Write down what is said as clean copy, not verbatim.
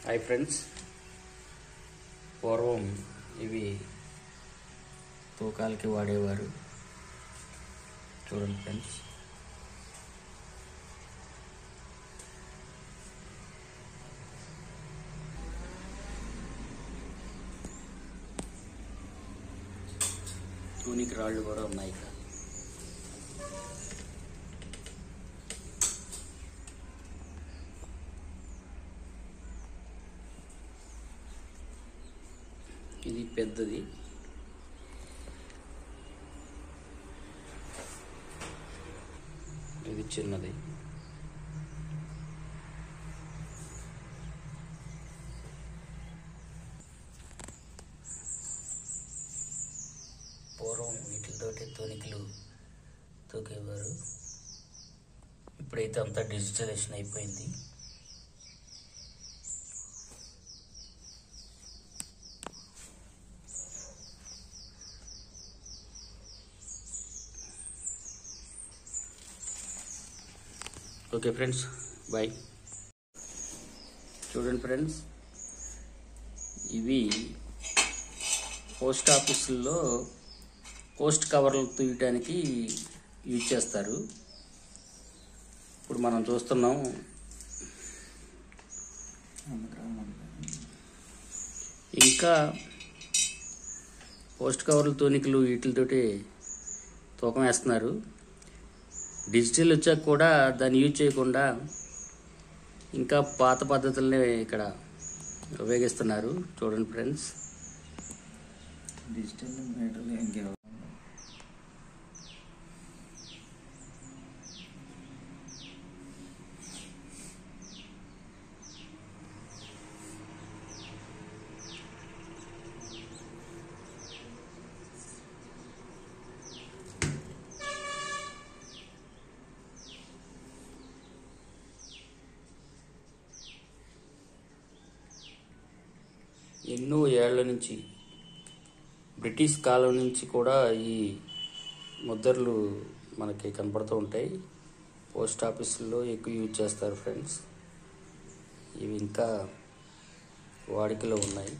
Hi friends, పూర్వం ఇవి తూకాలకి వాడేవారు. చూడండి ఫ్రెండ్స్, తూనికి రాళ్ళు కూడా ఉన్నాయి ఇక్కడ. ఇది పెద్దది, ఇది చిన్నది. పూర్వం వీటితోటి తూనికలు తూకేవారు. ఇప్పుడైతే అంతా డిజిటలైజేషన్ అయిపోయింది. Okay friends, bye. చూడండి ఫ్రెండ్స్, ఇవి పోస్ట్ ఆఫీసుల్లో పోస్ట్ కవర్లు తీయటానికి యూజ్ చేస్తారు. ఇప్పుడు మనం చూస్తున్నాం, ఇంకా పోస్ట్ కవర్లు తూనికలు వీటితోటి తూకం వేస్తున్నారు. డిజిటల్ వచ్చాక కూడా దాన్ని యూజ్ చేయకుండా ఇంకా పాత పద్ధతులనే ఇక్కడ ఉపయోగిస్తున్నారు. చూడండి ఫ్రెండ్స్, డిజిటల్ మీటర్లు ఇంకే ఎన్నో ఏళ్ల నుంచి, బ్రిటిష్ కాలం నుంచి కూడా ఈ ముద్రలు మనకి కనపడుతూ ఉంటాయి. పోస్ట్ ఆఫీసుల్లో ఎక్కువ యూజ్ చేస్తారు ఫ్రెండ్స్. ఇవి ఇంకా వాడుకలో ఉన్నాయి.